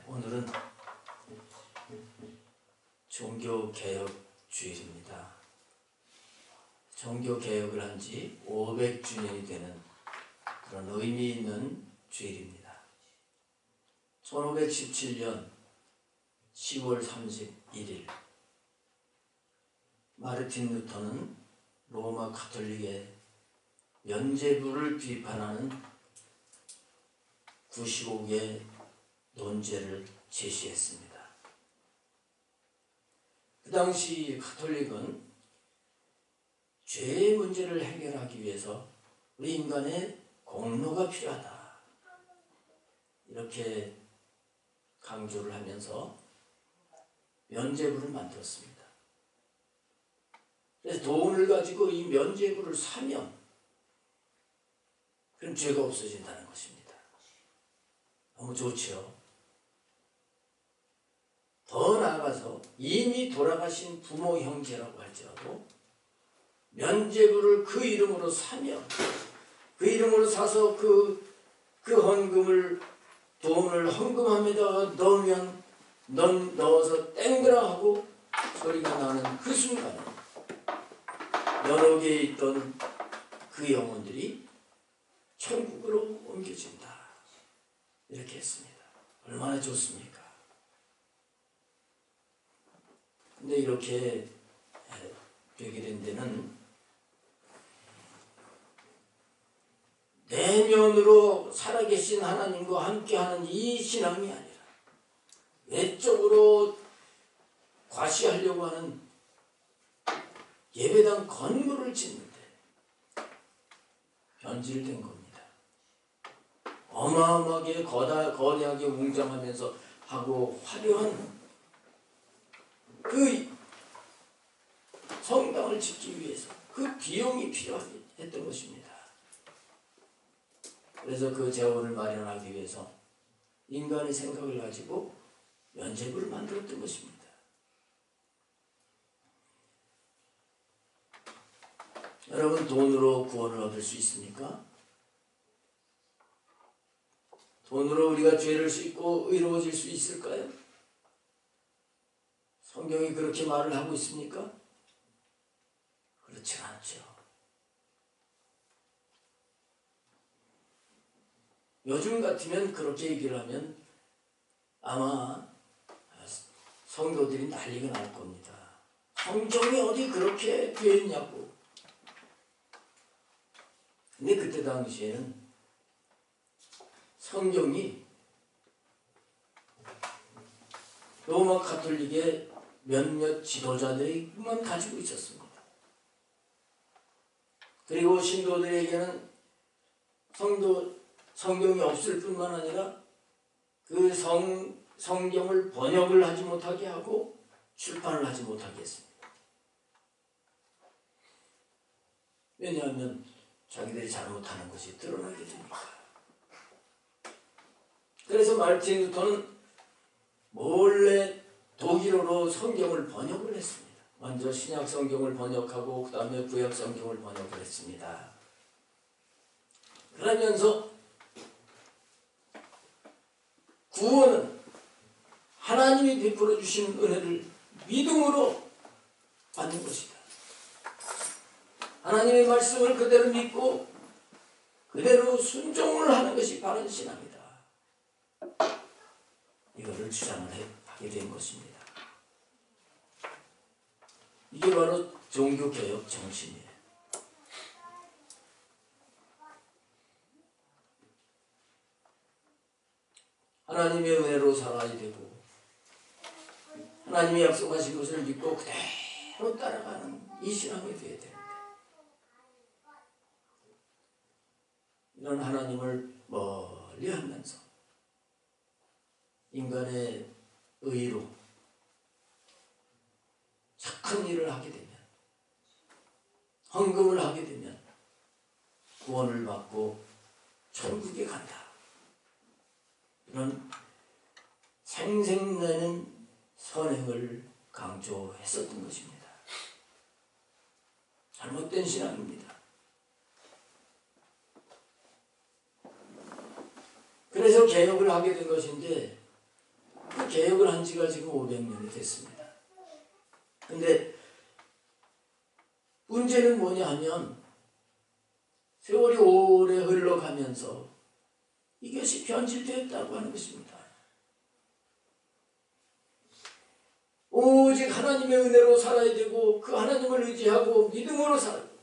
오늘은 종교개혁 주일입니다. 종교개혁을 한 지 500주년이 되는 그런 의미 있는 주일입니다. 1517년 10월 31일 마르틴 루터는 로마 가톨릭의 면죄부를 비판하는 95개의 논제를 제시했습니다. 그 당시 가톨릭은 죄의 문제를 해결하기 위해서 우리 인간의 공로가 필요하다, 이렇게 강조를 하면서 면죄부를 만들었습니다. 그래서 돈을 가지고 이 면죄부를 사면 그럼 죄가 없어진다는 것입니다. 너무 좋죠. 더 나아가서 이미 돌아가신 부모 형제라고 할지라도 면죄부를 그 이름으로 사면, 그 이름으로 사서 그 헌금을, 돈을 헌금함에다가 넣어서 땡그라 하고 소리가 나는 그 순간에 여러 개에 있던 그 영혼들이 천국으로 옮겨진다, 이렇게 했습니다. 얼마나 좋습니까? 근데 이렇게 되게 된 데는 내면으로 살아계신 하나님과 함께하는 이 신앙이 아니라 외적으로 과시하려고 하는 예배당 건물을 짓는데 변질된 겁니다. 어마어마하게 거대하게 웅장하면서 하고 화려한 그 성당을 짓기 위해서 그 비용이 필요했던 것입니다. 그래서 그 재원을 마련하기 위해서 인간의 생각을 가지고 면죄부를 만들었던 것입니다. 여러분, 돈으로 구원을 얻을 수 있습니까? 돈으로 우리가 죄를 씻고 의로워질 수 있을까요? 성경이 그렇게 말을 하고 있습니까? 그렇지 않죠. 요즘 같으면 그렇게 얘기를 하면 아마 성도들이 난리가 날 겁니다. 성경이 어디 그렇게 되어 있냐고. 근데 그때 당시에는 성경이 로마 가톨릭의 몇몇 지도자들만 가지고 있었습니다. 그리고 신도들에게는 성경이 없을 뿐만 아니라 그 성경을 번역을 하지 못하게 하고 출판을 하지 못하게 했습니다. 왜냐하면 자기들이 잘못하는 것이 드러나게 되니까. 그래서 마르틴 루터는 몰래 독일어로 성경을 번역을 했습니다. 먼저 신약 성경을 번역하고 그 다음에 구약 성경을 번역을 했습니다. 그러면서 구원은 하나님이 베풀어 주신 은혜를 믿음으로 받는 것이다. 하나님의 말씀을 그대로 믿고 그대로 순종을 하는 것이 바른 신앙이다, 이거를 주장을 하게 된 것입니다. 이게 바로 종교개혁 정신이에요. 하나님의 은혜로 살아야 되고 하나님이 약속하신 것을 믿고 그대로 따라가는 이 신앙이 되어야 되는데, 이런 하나님을 멀리 하면서 인간의 의로 착한 일을 하게 되면, 헌금을 하게 되면 구원을 받고 천국에 간다, 이런 생생나는 선행을 강조했었던 것입니다. 잘못된 신앙입니다. 그래서 개혁을 하게 된 것인데 그 개혁을 한 지가 지금 500년이 됐습니다. 근데 문제는 뭐냐 하면 세월이 오래 흘러가면서 이것이 변질되었다고 하는 것입니다. 오직 하나님의 은혜로 살아야 되고 그 하나님을 의지하고 믿음으로 살아야 되고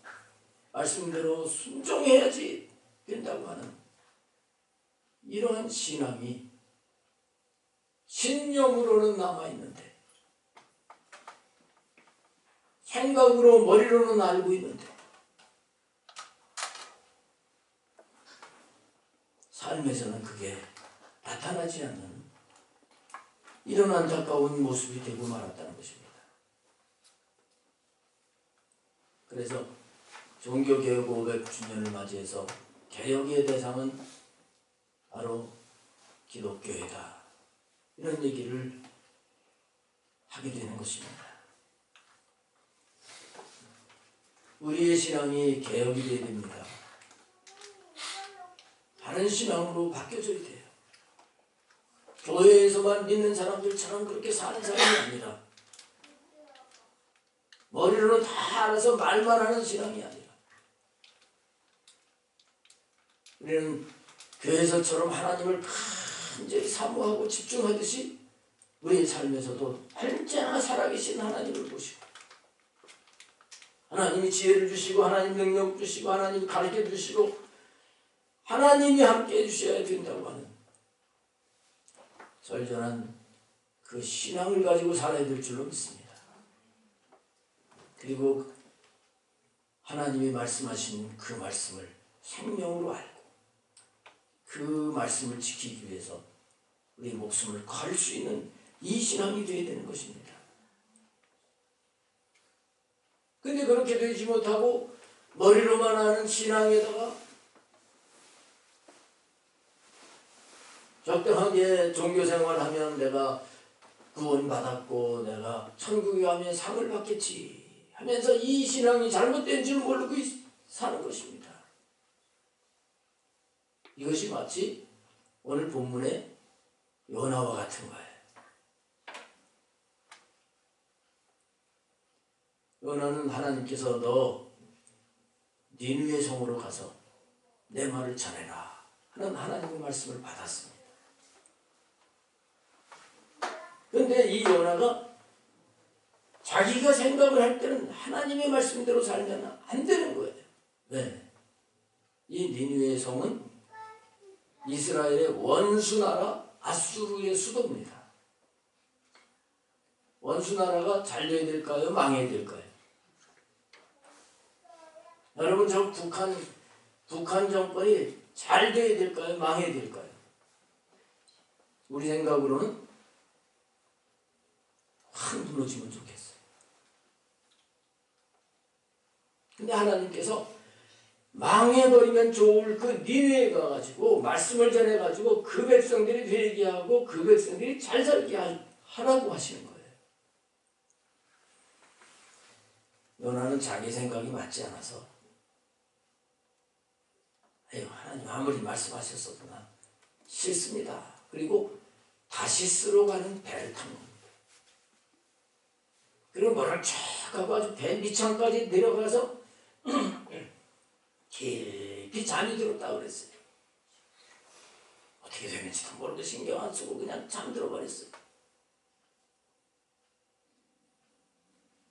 말씀대로 순종해야지 된다고 하는 이러한 신앙이 신념으로는 남아있는데 생각으로 머리로는 알고 있는데 삶에서는 그게 나타나지 않는 이런 안타까운 모습이 되고 말았다는 것입니다. 그래서 종교개혁 500주년을 맞이해서 개혁의 대상은 바로 기독교회다. 이런 얘기를 하게 되는 것입니다. 우리의 신앙이 개혁이 되어야 됩니다. 다른 신앙으로 바뀌어져야 돼요. 교회에서만 믿는 사람들처럼 그렇게 사는 사람이 아니라 머리로는 다 알아서 말만 하는 신앙이 아니라 우리는 교회에서처럼 하나님을 간절히 사모하고 집중하듯이 우리의 삶에서도 언제나 살아계신 하나님을 보시고 하나님이 지혜를 주시고 하나님 능력 주시고 하나님이 가르쳐 주시고 하나님이 함께 해주셔야 된다고 하는 절전한 그 신앙을 가지고 살아야 될 줄로 믿습니다. 그리고 하나님이 말씀하신 그 말씀을 생명으로 알고 그 말씀을 지키기 위해서 우리 목숨을 걸 수 있는 이 신앙이 되어야 되는 것입니다. 근데 그렇게 되지 못하고 머리로만 하는 신앙에다가 적당하게 종교생활하면 내가 구원받았고 내가 천국에 가면 상을 받겠지 하면서 이 신앙이 잘못된 줄 모르고 사는 것입니다. 이것이 마치 오늘 본문의 요나와 같은 거예요. 요나는 하나님께서 너 니느웨 성으로 가서 내 말을 전해라 하는 하나님의 말씀을 받았습니다. 그런데 이 요나가 자기가 생각을 할 때는 하나님의 말씀대로 살면 안 되는 거예요. 왜? 이 니느웨 성은 이스라엘의 원수나라 아수르의 수도입니다. 원수나라가 잘 돼야 될까요? 망해야 될까요? 여러분 저 북한 정권이 잘 돼야 될까요? 망해야 될까요? 우리 생각으로는 확 무너지면 좋겠어요. 근데 하나님께서 망해버리면 좋을 그 니느웨에 가가지고 말씀을 전해가지고 그 백성들이 되게 하고 그 백성들이 잘 살게 하라고 하시는 거예요. 요나는 자기 생각이 맞지 않아서 에휴, 하나님 아무리 말씀하셨어도 난 싫습니다. 그리고 다시 쓰러 가는 배를 탄 겁니다. 그리고 뭐를 쫙 하고 아주 배 밑창까지 내려가서 깊이 잠이 들었다고 그랬어요. 어떻게 되는지도 모르고 신경 안 쓰고 그냥 잠들어 버렸어요.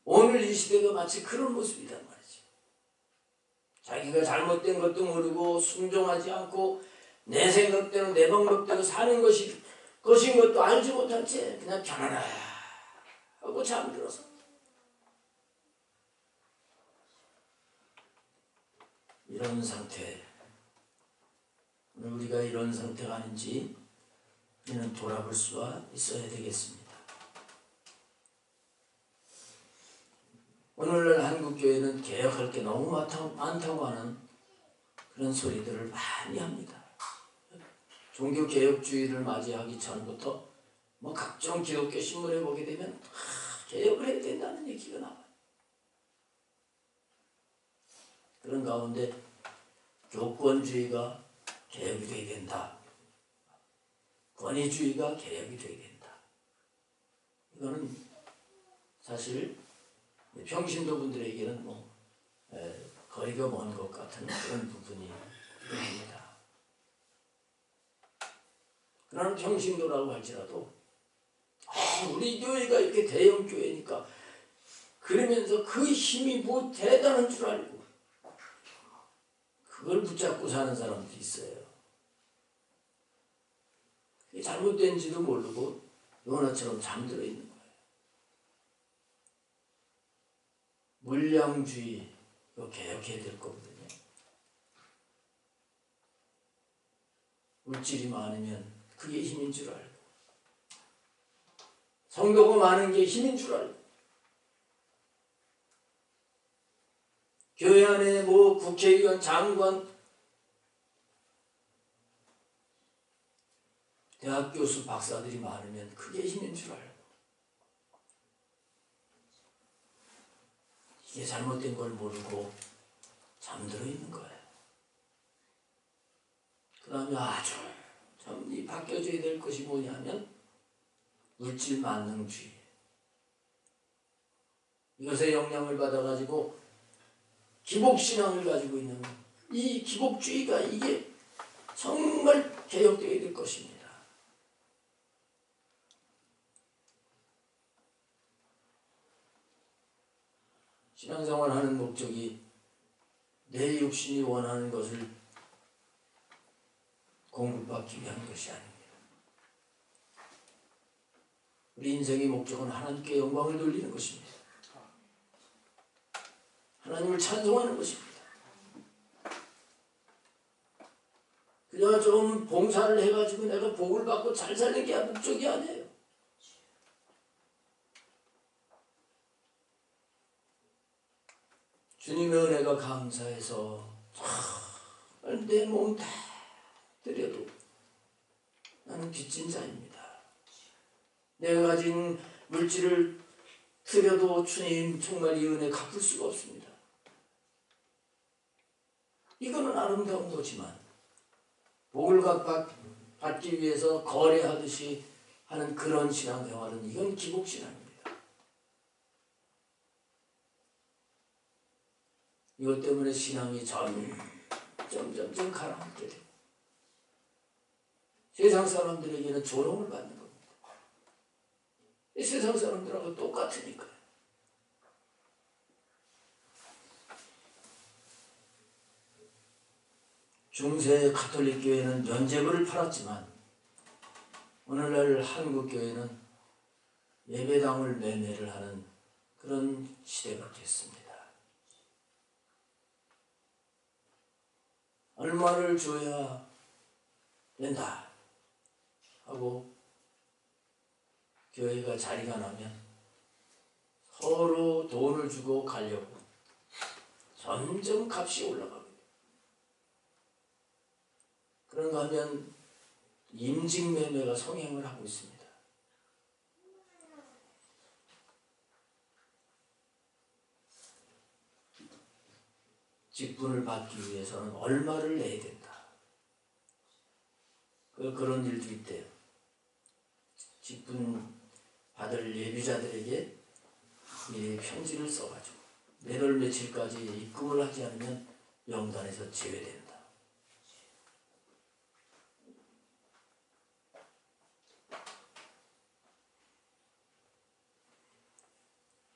오늘 이 시대가 마치 그런 모습이란 말이죠. 자기가 잘못된 것도 모르고 순종하지 않고 내 생각대로 내 방법대로 사는 것인 것도 알지 못한 채 그냥 편안하고 잠들어서 이런 상태, 오늘 우리가 이런 상태가 아닌지 우리는 돌아볼 수가 있어야 되겠습니다. 오늘날 한국교회는 개혁할 게 너무 많다고 하는 그런 소리들을 많이 합니다. 종교개혁주의를 맞이하기 전부터 뭐 각종 기독교 신문에 보게 되면 개혁을 해야 된다는 얘기가 나와요. 그런 가운데 교권주의가 개혁이 되어야 된다. 권위주의가 개혁이 되어야 된다. 이거는 사실 평신도 분들에게는 거리가 먼 것 같은 그런 부분이 있습니다. 그러나 평신도라고 할지라도 우리 교회가 이렇게 대형 교회니까 그러면서 그 힘이 뭐 대단한 줄 알고 그걸 붙잡고 사는 사람도 있어요. 그게 잘못된지도 모르고 요나처럼 잠들어 있는 거예요. 물량주의 이거 개혁해야 될 거거든요. 물질이 많으면 그게 힘인 줄 알고 성도가 많은 게 힘인 줄 알고 교회 안에 뭐 국회의원, 장관, 대학 교수, 박사들이 많으면 그게 힘인 줄 알고 이게 잘못된 걸 모르고 잠들어 있는 거예요. 그 다음에 아주 참 이 바뀌어져야 될 것이 뭐냐면 물질 만능주의. 이것에 영향을 받아가지고 기복신앙을 가지고 있는 이 기복주의가 이게 정말 개혁되어야 될 것입니다. 신앙생활 하는 목적이 내 육신이 원하는 것을 공급받기 위한 것이 아닙니다. 우리 인생의 목적은 하나님께 영광을 돌리는 것입니다. 하나님을 찬송하는 것입니다. 그냥 좀 봉사를 해가지고 내가 복을 받고 잘 사는 게 목적이 아니에요. 주님의 은혜가 감사해서 내 몸 다 드려도 나는 빚진 자입니다. 내가 가진 물질을 드려도 주님 정말 이 은혜 갚을 수가 없습니다. 이거는 아름다운 거지만 복을 받기 위해서 거래하듯이 하는 그런 신앙생활은 이건 기복신앙입니다. 이것 때문에 신앙이 점점 가라앉게 되고 세상 사람들에게는 조롱을 받는 겁니다. 이 세상 사람들하고 똑같으니까요. 중세 가톨릭 교회는 면죄부를 팔았지만 오늘날 한국 교회는 예배당을 매매를 하는 그런 시대가 됐습니다. 얼마를 줘야 된다 하고 교회가 자리가 나면 서로 돈을 주고 가려고 점점 값이 올라가고 그런가 하면 임직매매가 성행을 하고 있습니다. 직분을 받기 위해서는 얼마를 내야 된다. 그런 일도 있대요. 직분 받을 예비자들에게 미리 편지를 써가지고 몇월 며칠까지 입금을 하지 않으면 명단에서 제외된다.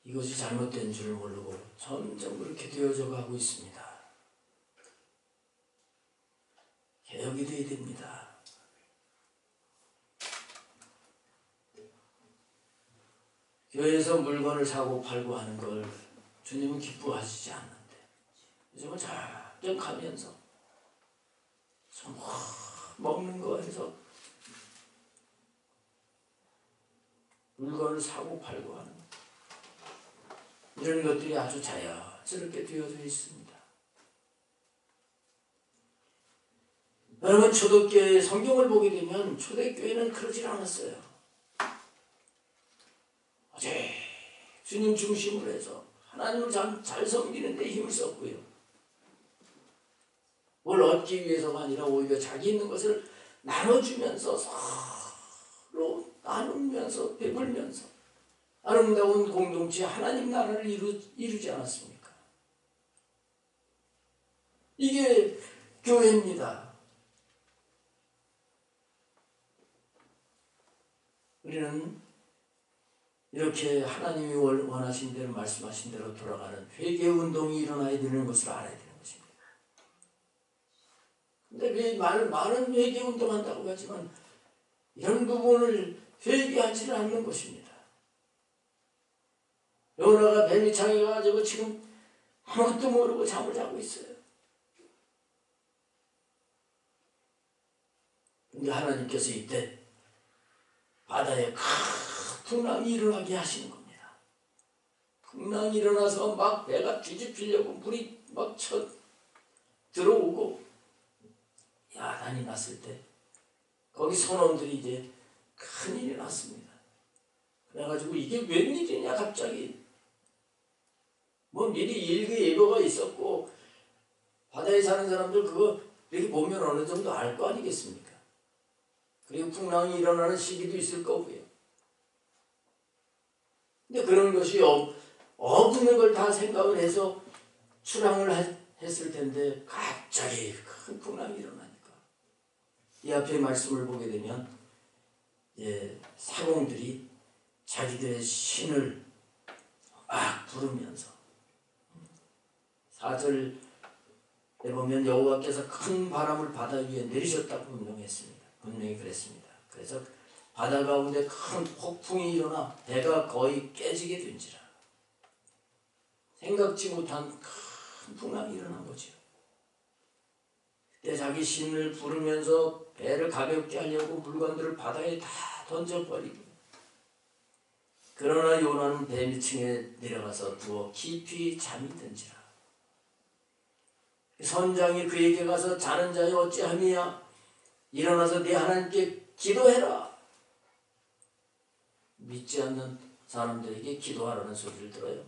이것이 잘못된 줄 모르고 점점 그렇게 되어져 가고 있습니다. 개혁이 되어야 됩니다. 교회에서 물건을 사고 팔고 하는 걸 주님은 기뻐하시지 않는데 요즘은 점점 가면서 먹는 거에서 물건을 사고 팔고 하는 이런 것들이 아주 자연스럽게 되어져 있습니다. 여러분 초대교회 성경을 보게 되면 초대교회는 그러질 않았어요. 어제 주님 중심으로 해서 하나님을 잘 섬기는 데 힘을 썼고요. 뭘 얻기 위해서가 아니라 오히려 자기 있는 것을 나눠주면서 서로 나누면서 베풀면서 아름다운 공동체 하나님 나라를 이루지 않았습니까? 이게 교회입니다. 우리는 이렇게 하나님이 원하신 대로 말씀하신 대로 돌아가는 회개운동이 일어나야 되는 것을 알아야 되는 것입니다. 근데 왜 많은 회개운동 한다고 하지만 이런 부분을 회개하지는 않는 것입니다. 요나가 뱀이 창해가지고 지금 아무것도 모르고 잠을 자고 있어요. 근데 하나님께서 이때 바다에 큰 풍랑이 일어나게 하시는 겁니다. 풍랑이 일어나서 막 배가 뒤집히려고 물이 막 들어오고 야단이 났을 때 거기 선원들이 이제 큰일이 났습니다. 그래가지고 이게 웬일이냐 갑자기 뭐 미리 일기 예보가 있었고 바다에 사는 사람들 그거 이렇게 보면 어느 정도 알 거 아니겠습니까? 그리고 풍랑이 일어나는 시기도 있을 거고요. 근데 그런 것이 없는 걸 다 생각을 해서 출항을 했을 텐데 갑자기 큰 풍랑이 일어나니까 이 앞에 말씀을 보게 되면 사공들이 자기들의 신을 막 부르면서 4절에 보면 여호와께서 큰 바람을 바다 위에 내리셨다고 분명히 그랬습니다. 그래서 바다 가운데 큰 폭풍이 일어나 배가 거의 깨지게 된지라. 생각지 못한 큰 풍랑이 일어난 거죠. 그때 자기 신을 부르면서 배를 가볍게 하려고 물건들을 바다에 다 던져버리고 그러나 요나는 배 밑층에 내려가서 누워 깊이 잠이 든지라. 선장이 그에게 가서 자는 자여 어찌함이야 일어나서 네 하나님께 기도해라. 믿지 않는 사람들에게 기도하라는 소리를 들어요.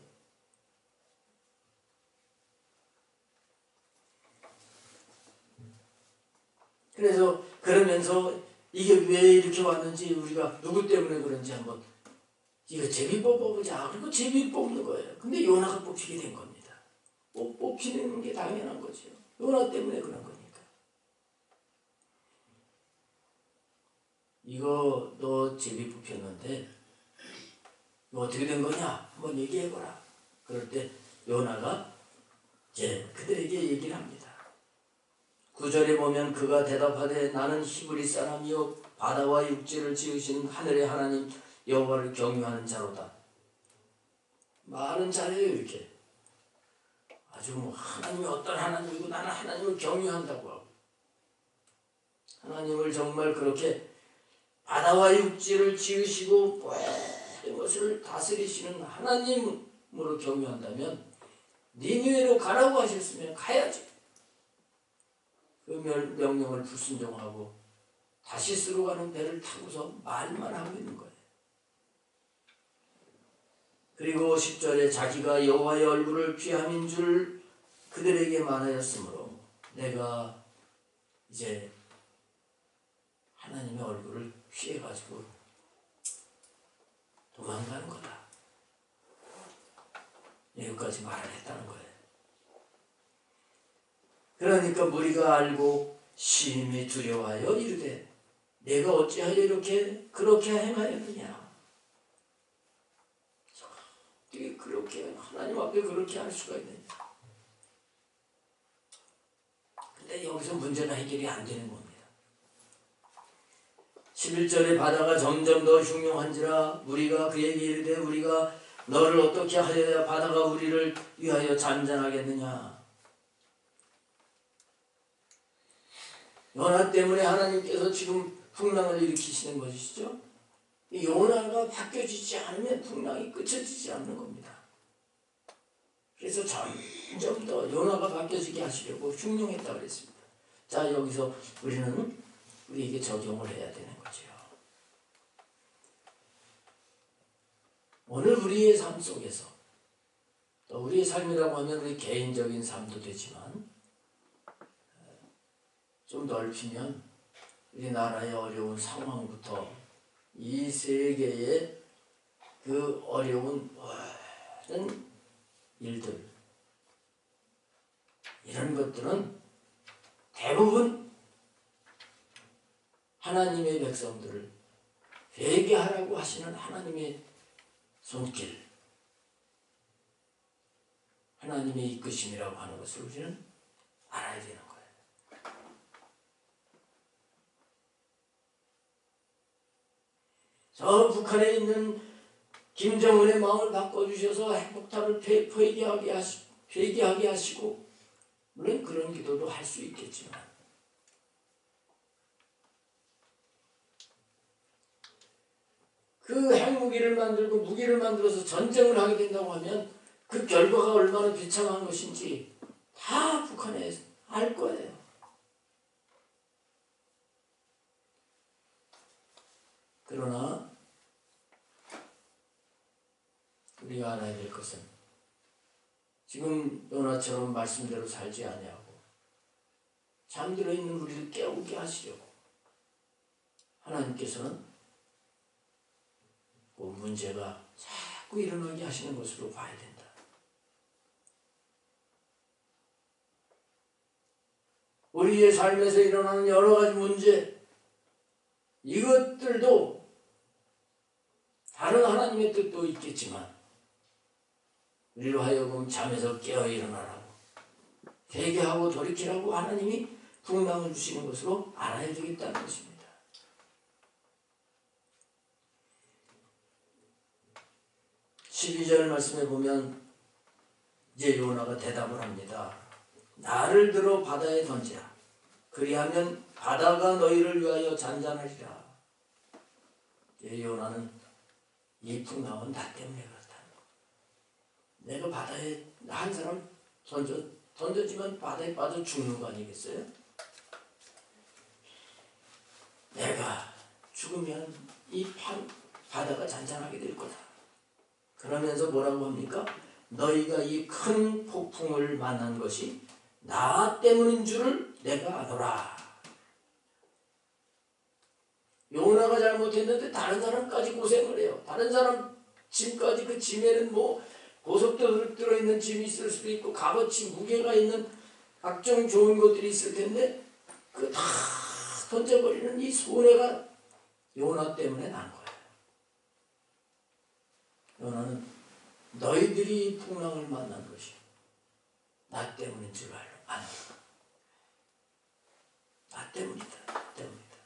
그래서 그러면서 이게 왜 이렇게 왔는지 우리가 누구 때문에 그런지 한번 이거 제비 뽑아보자. 그리고 제비 뽑는 거예요. 근데 요나가 뽑히게 된 겁니다. 뽑히는 게 당연한 거죠. 요나 때문에 그런 거니까. 이거 너 제비 뽑혔는데 이거 어떻게 된 거냐? 한번 얘기해보라. 그럴 때 요나가 이제 그들에게 얘기를 합니다. 9절에 보면 그가 대답하되 나는 히브리 사람이요 바다와 육지를 지으신 하늘의 하나님 여호와를 경유하는 자로다. 많은 자예요. 이렇게 아주 뭐 하나님이 어떤 하나님이고 나는 하나님을 경유한다고 하고 하나님을 정말 그렇게 바다와 육지를 지으시고 모든 것을 다스리시는 하나님으로 경유한다면 니느웨로 가라고 하셨으면 가야지. 그 명령을 불순종하고 다시스로 가는 배를 타고서 말만 하고 있는 거예요. 그리고 10절에 자기가 여호와의 얼굴을 피함인 줄 그들에게 말하였으므로 내가 이제 하나님의 얼굴을 피해가지고 도망가는 거다. 여기까지 말을 했다는 거예요. 그러니까 무리가 알고 심히 두려워하여 이르되 내가 어찌하여 그렇게 행하였느냐. 어떻게 그렇게 하나님 앞에 그렇게 할 수가 있느냐. 근데 여기서 문제가 해결이 안 되는 겁니다. 11절에 바다가 점점 더 흉흉한지라 무리가 그에게 이르되 우리가 너를 어떻게 하여야 바다가 우리를 위하여 잔잔하겠느냐. 요나 때문에 하나님께서 지금 풍랑을 일으키시는 것이죠. 요나가 바뀌어지지 않으면 풍랑이 그쳐지지 않는 겁니다. 그래서 점점 더 요나가 바뀌어지게 하시려고 흉흉했다고 그랬습니다. 자, 여기서 우리는 우리에게 적용을 해야 되는 거죠. 오늘 우리의 삶 속에서 또 우리의 삶이라고 하면 우리 개인적인 삶도 되지만 좀 넓히면 우리나라의 어려운 상황부터 이 세계의 그 어려운 모든 일들, 이런 것들은 대부분 하나님의 백성들을 회개하라고 하시는 하나님의 손길, 하나님의 이끄심이라고 하는 것을 우리는 알아야 되는 거예요. 저 북한에 있는 김정은의 마음을 바꿔주셔서 핵폭탄을 폐기하게 하시고, 물론 그런 기도도 할 수 있겠지만 그 핵무기를 만들고 무기를 만들어서 전쟁을 하게 된다고 하면 그 결과가 얼마나 비참한 것인지 다 북한에 알 거예요. 그러나 우리가 알아야 될 것은 지금 요나처럼 말씀대로 살지 아니하고 잠들어 있는 우리를 깨우게 하시려고 하나님께서는 그 문제가 자꾸 일어나게 하시는 것으로 봐야 된다. 우리의 삶에서 일어나는 여러 가지 문제, 이것들도 다른 하나님의 뜻도 있겠지만 우리로 하여금 잠에서 깨어 일어나라고, 회개하고 돌이키라고 하나님이 풍랑을 주시는 것으로 알아야 되겠다는 것입니다. 12절 말씀에 보면 이제 요나가 대답을 합니다. 나를 들어 바다에 던지라. 그리하면 바다가 너희를 위하여 잔잔하리라. 이제 요나는 이 풍랑은 나 때문에 그렇다는 거. 내가 바다에 한 사람 던져지면 바다에 빠져 죽는 거 아니겠어요? 내가 죽으면 이 바다가 잔잔하게 될 거다. 그러면서 뭐라고 합니까? 너희가 이 큰 폭풍을 만난 것이 나 때문인 줄을 내가 아노라. 요나가 잘못했는데 다른 사람까지 고생을 해요. 다른 사람 짐까지, 그 짐에는 뭐 고속도로 들어있는 짐이 있을 수도 있고 값어치 무게가 있는 각종 좋은 것들이 있을 텐데 그 다 던져버리는 이 손해가 요나 때문에 난 거예요. 요나는 너희들이 풍랑을 만난 것이 나 때문인 줄 아노라. 나 때문이다. 나 때문이다.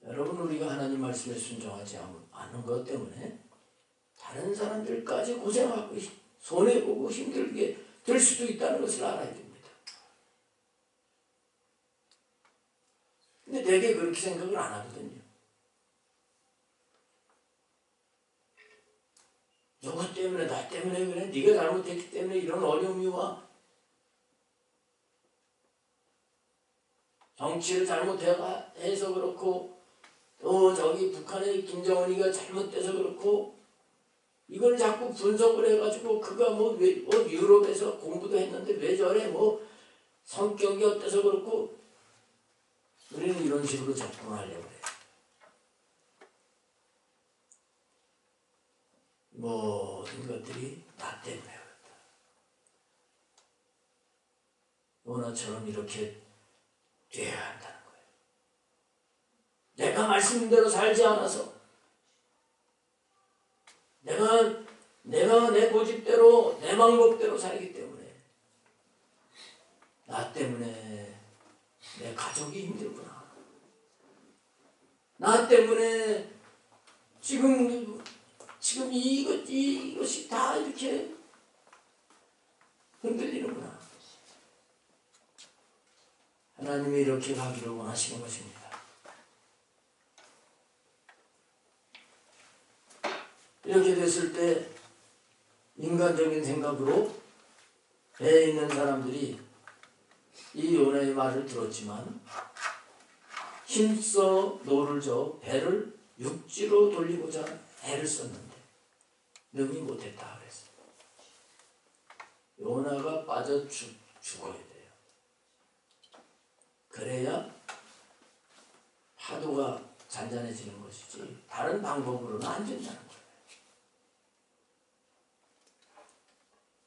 여러분, 우리가 하나님 말씀에 순종하지 않은 것 때문에 다른 사람들까지 고생하고 손해보고 힘들게 될 수도 있다는 것을 알아야 됩니다. 근데 되게 그렇게 생각을 안 하거든요. 누구 때문에, 나 때문에 그래? 네가 잘못했기 때문에 이런 어려움이 와. 정치를 잘못해서 그렇고 또 저기 북한의 김정은이가 잘못돼서 그렇고 이걸 자꾸 분석을 해가지고 그가 뭐 유럽에서 공부도 했는데 왜 저래? 뭐 성격이 어때서 그렇고 우리는 이런 식으로 접근하려고 해요. 모든 것들이 나 때문에 그렇다. 요나처럼 이렇게 되어야 한다는 거예요. 내가 말씀대로 살지 않아서 내가 내 고집대로 내 방법대로 살기 때문에 나 때문에 내 가족이 힘들구나. 나 때문에 지금 이것이 다 이렇게 흔들리는구나. 하나님이 이렇게 가기를 원하시는 것입니다. 이렇게 됐을 때 인간적인 생각으로 배에 있는 사람들이 이 요나의 말을 들었지만 힘써 노를 저어 배를 육지로 돌리고자 애를 썼는데 능히 못했다 그랬어요. 요나가 빠져 죽어야 돼요. 그래야 파도가 잔잔해지는 것이지 다른 방법으로는 안 된다는 거예요.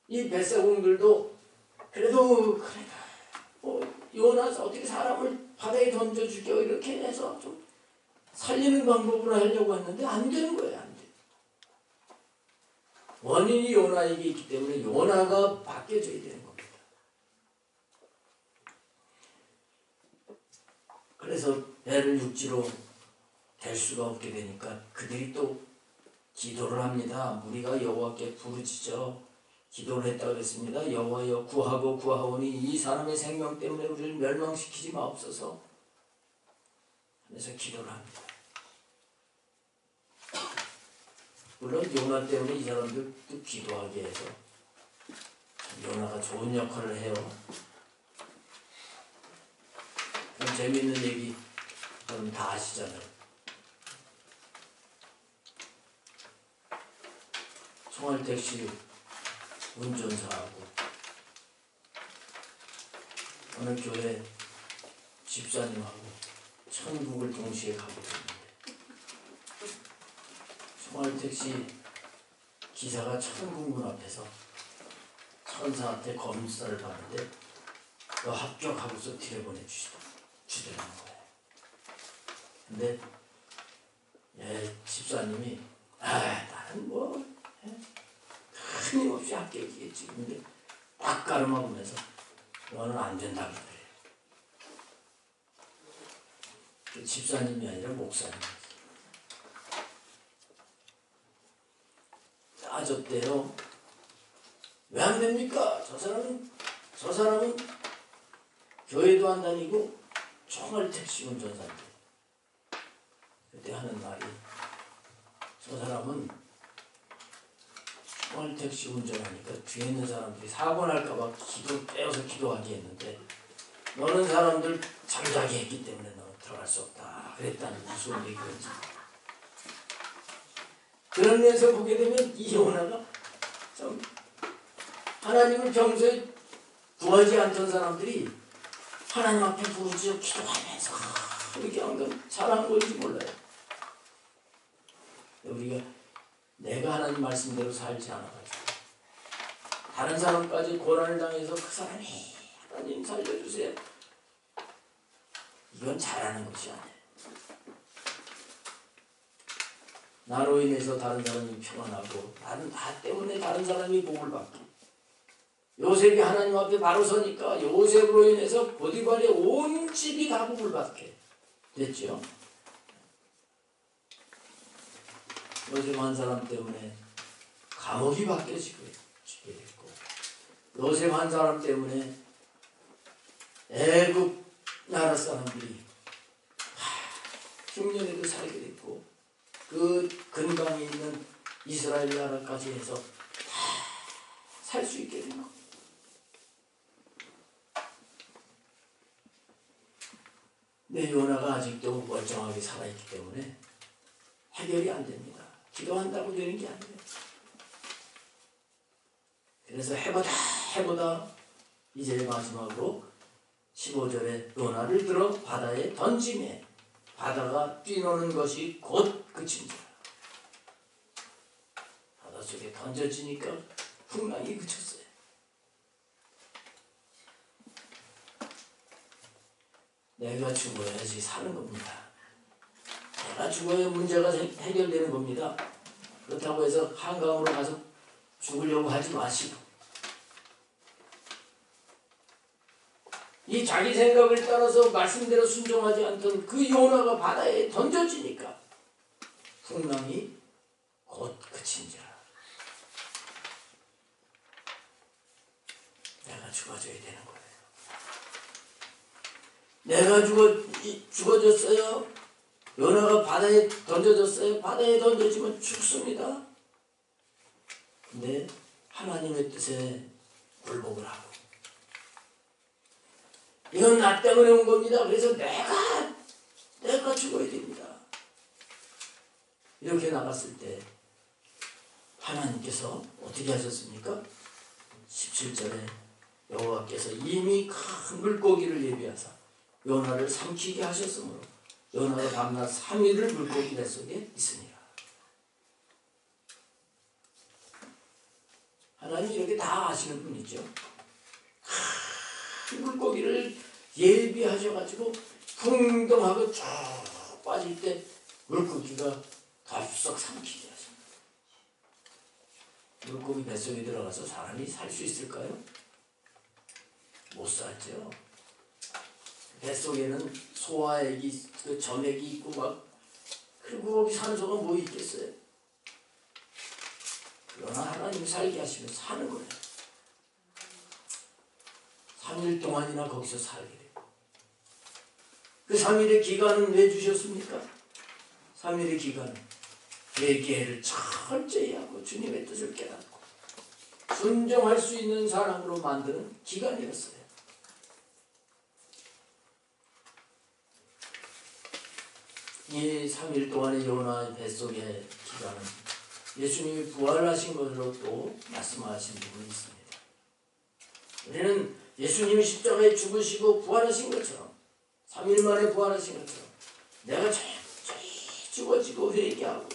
이 뱃사공들도 그래도 요나서 어떻게 사람을 바다에 던져주겨 이렇게 해서 좀 살리는 방법으로 하려고 했는데 안 되는 거예요. 안 돼. 원인이 요나에게 있기 때문에 요나가 바뀌어져야 되는 겁니다. 그래서 배를 육지로 댈 수가 없게 되니까 그들이 또 기도를 합니다. 무리가 여호와께 부르짖어 기도를 했다고 했습니다. 여호와여 구하고 구하오니 이 사람의 생명 때문에 우리를 멸망시키지 마옵소서. 그래서 기도를 합니다. 물론 요나 때문에 이 사람들도 기도하게 해서 요나가 좋은 역할을 해요. 재미있는 얘기 여러분 다 아시잖아요. 총알택시 운전사하고 어느 교회 집사님하고 천국을 동시에 가게 됩니다. 총알택시 기사가 천국문 앞에서 천사한테 검사를 받는데 너 합격하고서 주더라는 거예요. 근데 집사님이 나는 끊임없이 합격이겠지. 근데 딱 가름하면서 너는 안 된다고 그래요. 그 집사님이 아니라 목사님. 따졌대요. 왜 안 됩니까? 저 사람은 교회도 안 다니고 총알택시 운전사인데. 그때 하는 말이 저 사람은 총알택시 운전하니까 뒤에 있는 사람들이 사고 날까봐 빼어서 기도하게 했는데 너는 사람들 잠자게 했기 때문에 너는 들어갈 수 없다. 그랬다는 무슨 얘기인지. 그런 면에서 보게 되면 이 요나가 참 하나님을 평소에 구하지 않던 사람들이 하나님 앞에 부르짖어 기도하면서 이렇게 한 건 잘한 건지 몰라요. 우리가 내가 하나님 말씀대로 살지 않아가지고 다른 사람까지 고난을 당해서 그 사람이 하나님 살려주세요. 이건 잘하는 것이 아니에요. 나로 인해서 다른 사람이 평안하고 나 때문에 다른 사람이 복을 받고 요셉이 하나님 앞에 바로 서니까 요셉으로 인해서 보디발의 온 집이 다 복을 받게 됐죠. 요셉 한 사람 때문에 감옥이 바뀌어지게 됐고 요셉 한 사람 때문에 애굽 나라 사람들이 흉년에도 살게 됐고 그 근방에 있는 이스라엘 나라까지 해서 살 수 있게 된 겁니다. 근데 요나가 아직도 멀쩡하게 살아있기 때문에 해결이 안 됩니다. 기도한다고 되는 게 아니에요. 그래서 해보다 이제 마지막으로 15절에 요나를 들어 바다에 던지매 바다가 뛰노는 것이 곧 그친지라. 바닷속에 던져지니까 풍랑이 그쳤어요. 내가 죽어야지 사는 겁니다. 내가 죽어야 문제가 해결되는 겁니다. 그렇다고 해서 한강으로 가서 죽으려고 하지 마시고 이 자기 생각을 따라서 말씀대로 순종하지 않던 그 요나가 바다에 던져지니까 풍랑이 곧 그친지라. 내가 죽어져야 되는 거예요. 내가 죽어졌어요. 요나가 바다에 던져졌어요. 바다에 던져지면 죽습니다. 근데 하나님의 뜻에 굴복을 하고 이건 나 때문에 온 겁니다. 그래서 내가 죽어야 됩니다. 이렇게 나갔을 때 하나님께서 어떻게 하셨습니까? 17절에 여호와께서 이미 큰 물고기를 예비하사 요나를 삼키게 하셨으므로 요나가 밤낮 3일을 물고기 뱃속에 있으니라. 하나님이 이렇게 다 아시는 분이죠. 큰 물고기를 예비하셔가지고 풍덩하고 쭉 빠질 때 물고기가 덥석 삼키게 하십니다. 물고기 뱃속에 들어가서 사람이 살 수 있을까요? 못 살죠. 뱃속에는 소화액이, 그 점액이 있고 막, 그리고 거기 산소가 뭐 있겠어요? 그러나 하나님이 살게 하시면 사는 거예요. 3일 동안이나 거기서 살게 되고. 그 3일의 기간은 왜 주셨습니까? 3일의 기간은 회개를 철저히 하고 주님의 뜻을 깨닫고 순종할 수 있는 사람으로 만드는 기간이었어요. 이 3일 동안의 요나의 뱃속의 기간은 예수님이 부활하신 것으로 또 말씀하신 부분이 있습니다. 우리는 예수님이 십자가에 죽으시고 부활하신 것처럼 3일 만에 부활하신 것처럼 내가 철저히 죽어지고 회개하고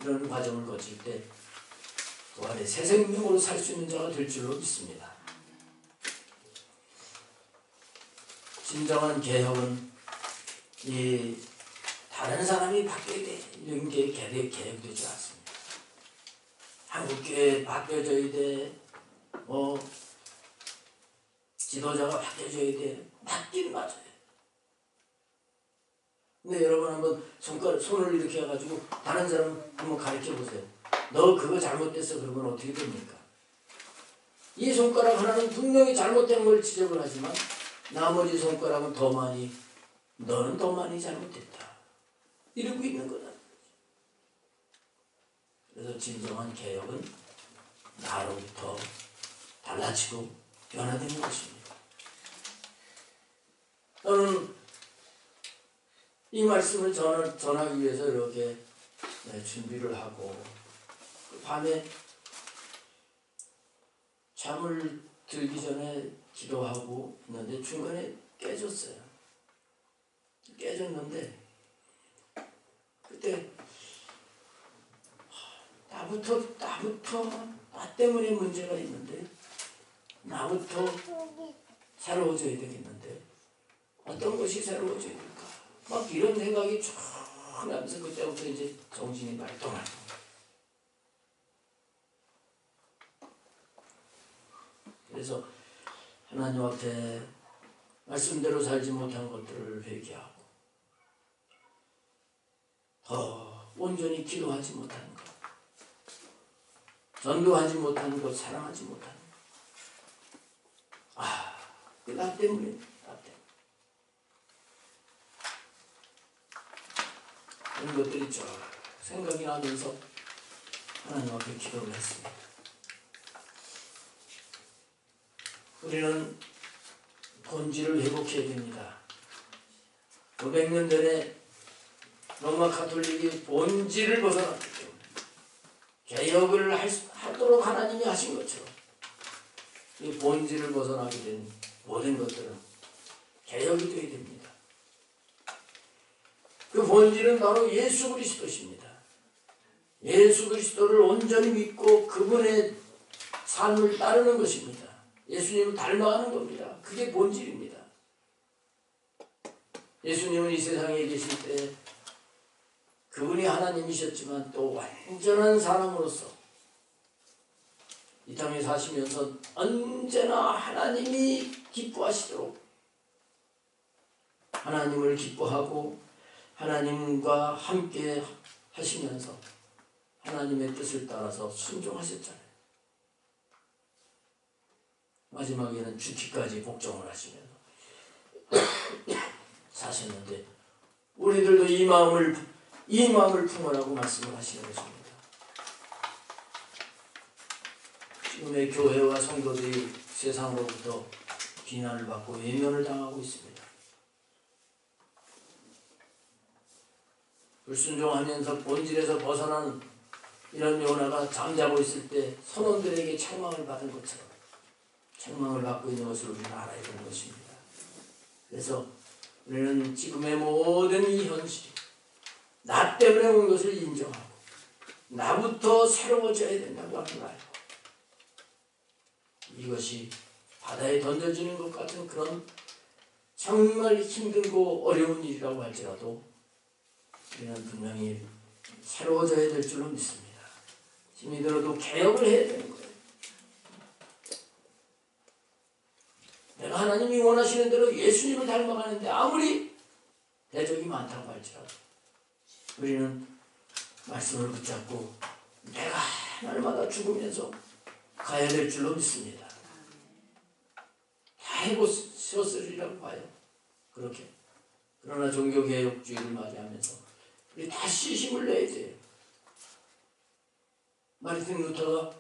이런 과정을 거칠 때 부활의 새 생명으로 살 수 있는 자가 될 줄로 믿습니다. 진정한 개혁은 이 다른 사람이 바뀌게 돼 이런 게 개혁되지 않습니다. 한국교회 바뀌어져야 돼. 지도자가 바뀌어져야 돼. 맞긴 맞아요. 근데 여러분 한번 손을 이렇게 해가지고 다른 사람 한번 가르쳐 보세요. 너 그거 잘못됐어. 그러면 어떻게 됩니까? 이 손가락 하나는 분명히 잘못된 걸 지적을 하지만 나머지 손가락은 더 많이, 너는 더 많이 잘못됐다. 이러고 있는 거다. 그래서 진정한 개혁은 나로부터 달라지고 변화되는 것입니다. 저는 이 말씀을 전하기 위해서 이렇게 준비를 하고 밤에 잠을 들기 전에 기도하고 있는데 중간에 깨졌어요. 깨졌는데 그때 나 때문에 문제가 있는데 나부터 새로워져야 되겠는데 어떤 것이 새로워져야 될까? 막 이런 생각이 쭉 나면서 그때부터 이제 정신이 말똥말똥. 그래서 하나님 앞에 말씀대로 살지 못한 것들을 회개하고 더 온전히 기도하지 못하는 것, 전도하지 못하는 것, 사랑하지 못하는 것. 나 때문에, 나 때문에. 이런 것들이 쭉 생각이 나면서 하나님 앞에 기도를 했습니다. 우리는 본질을 회복해야 됩니다. 500년 전에 로마 가톨릭이 본질을 벗어났기 때문에 개혁을 하도록 하나님이 하신 것처럼 이 본질을 벗어나게 된 모든 것들은 개혁이 되어야 됩니다. 그 본질은 바로 예수 그리스도십니다. 예수 그리스도를 온전히 믿고 그분의 삶을 따르는 것입니다. 예수님을 닮아가는 겁니다. 그게 본질입니다. 예수님은 이 세상에 계실 때 그분이 하나님이셨지만 또 완전한 사람으로서 이 땅에 사시면서 언제나 하나님이 기뻐하시도록 하나님을 기뻐하고 하나님과 함께 하시면서 하나님의 뜻을 따라서 순종하셨잖아요. 마지막에는 죽기까지 복종을 하시면서 사셨는데 우리들도 이 마음을 품으라고 말씀을 하시는 것입니다. 지금의 교회와 성도들이 세상으로부터 비난을 받고 외면을 당하고 있습니다. 불순종하면서 본질에서 벗어나는 이런 요나가 잠자고 있을 때 선원들에게 책망을 받은 것처럼 책망을 받고 있는 것을 우리는 알아야 되는 것입니다. 그래서 우리는 지금의 모든 이 현실이 나 때문에 온 것을 인정하고 나부터 새로워져야 된다고 하는 걸 알고 이것이 바다에 던져지는 것 같은 그런 정말 힘들고 어려운 일이라고 할지라도 우리는 분명히 새로워져야 될 줄로 믿습니다. 힘이 들어도 개혁을 해야 되는 거예요. 내가 하나님이 원하시는 대로 예수님을 닮아가는데 아무리 대적이 많다고 할지라도 우리는 말씀을 붙잡고 내가 날마다 죽으면서 가야 될 줄로 믿습니다. 다 해보셨으리라고 봐요. 그렇게. 그러나 종교개혁주의를 맞이하면서 우리 다시 힘을 내야 돼요. 마르틴 루터가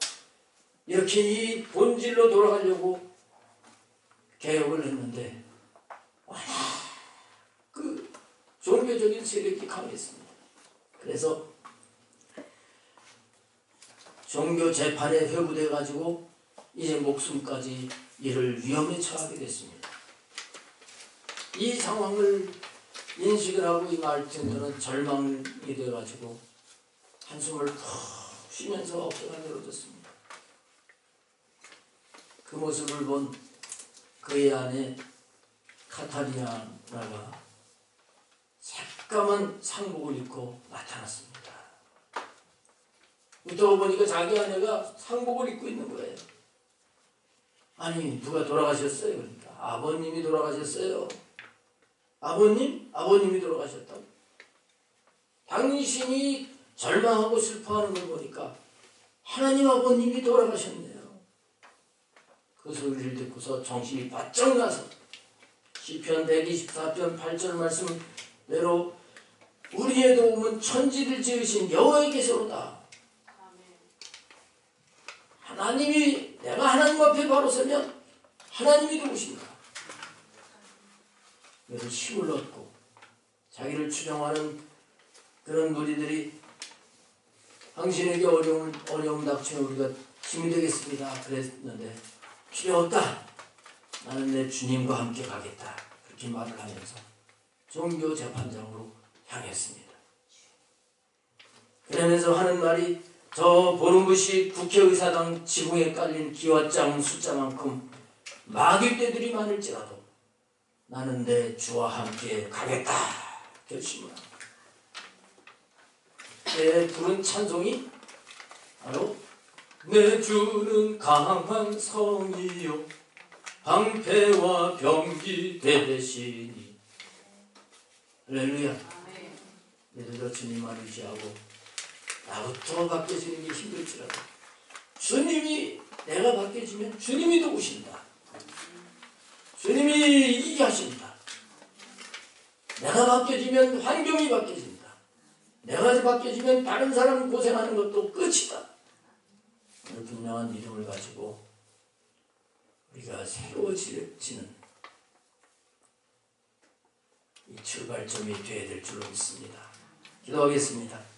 이렇게 이 본질로 돌아가려고 개혁을 했는데 워낙 그 종교적인 세력이 강했습니다. 그래서 종교 재판에 회부돼 가지고 이제 목숨까지 이를 위험에 처하게 됐습니다. 이 상황을 인식을 하고 이 마르틴은 절망이 돼 가지고 한숨을 푹 쉬면서 어깨가 늘어졌습니다. 그 모습을 본 그의 아내 카타리나가 새까만 상복을 입고 나타났습니다. 웃다가 보니까 자기 아내가 상복을 입고 있는 거예요. 아니 누가 돌아가셨어요? 그러니까 아버님이 돌아가셨어요. 아버님? 아버님이 돌아가셨다고? 당신이 절망하고 슬퍼하는 걸 보니까 하나님 아버님이 돌아가셨네요. 그 소리를 듣고서 정신이 바짝 나서 시편 124편 8절 말씀대로 우리의 도움은 천지를 지으신 여호와께서로다. 하나님이 내가 하나님 앞에 바로 서면 하나님이 도우신다. 그래서 힘을 얻고 자기를 추종하는 그런 무리들이 당신에게 어려움 닥치면 우리가 힘이 되겠습니다. 그랬는데 필요 없다. 나는 내 주님과 함께 가겠다. 그렇게 말을 하면서 종교 재판장으로 향했습니다. 그러면서 하는 말이 저 보름부시 국회의사당 지붕에 깔린 기와장 숫자만큼 마귀떼들이 많을지라도 나는 내 주와 함께 가겠다 결심을 합니다. 내 부른 찬송이 바로 내 주는 강한 성이요 방패와 병기 되시니 할렐루야. 우리도 주님만 의지하고 나부터 바뀌어지는 게 힘들지라도 주님이 내가 바뀌어지면 주님이 도우신다. 주님이 이기게 하신다. 내가 바뀌어지면 환경이 바뀌어진다. 내가 바뀌어지면 다른 사람 고생하는 것도 끝이다. 이런 분명한 믿음을 가지고 우리가 새로워지는 이 출발점이 되어야 될 줄로 믿습니다. 기도하겠습니다.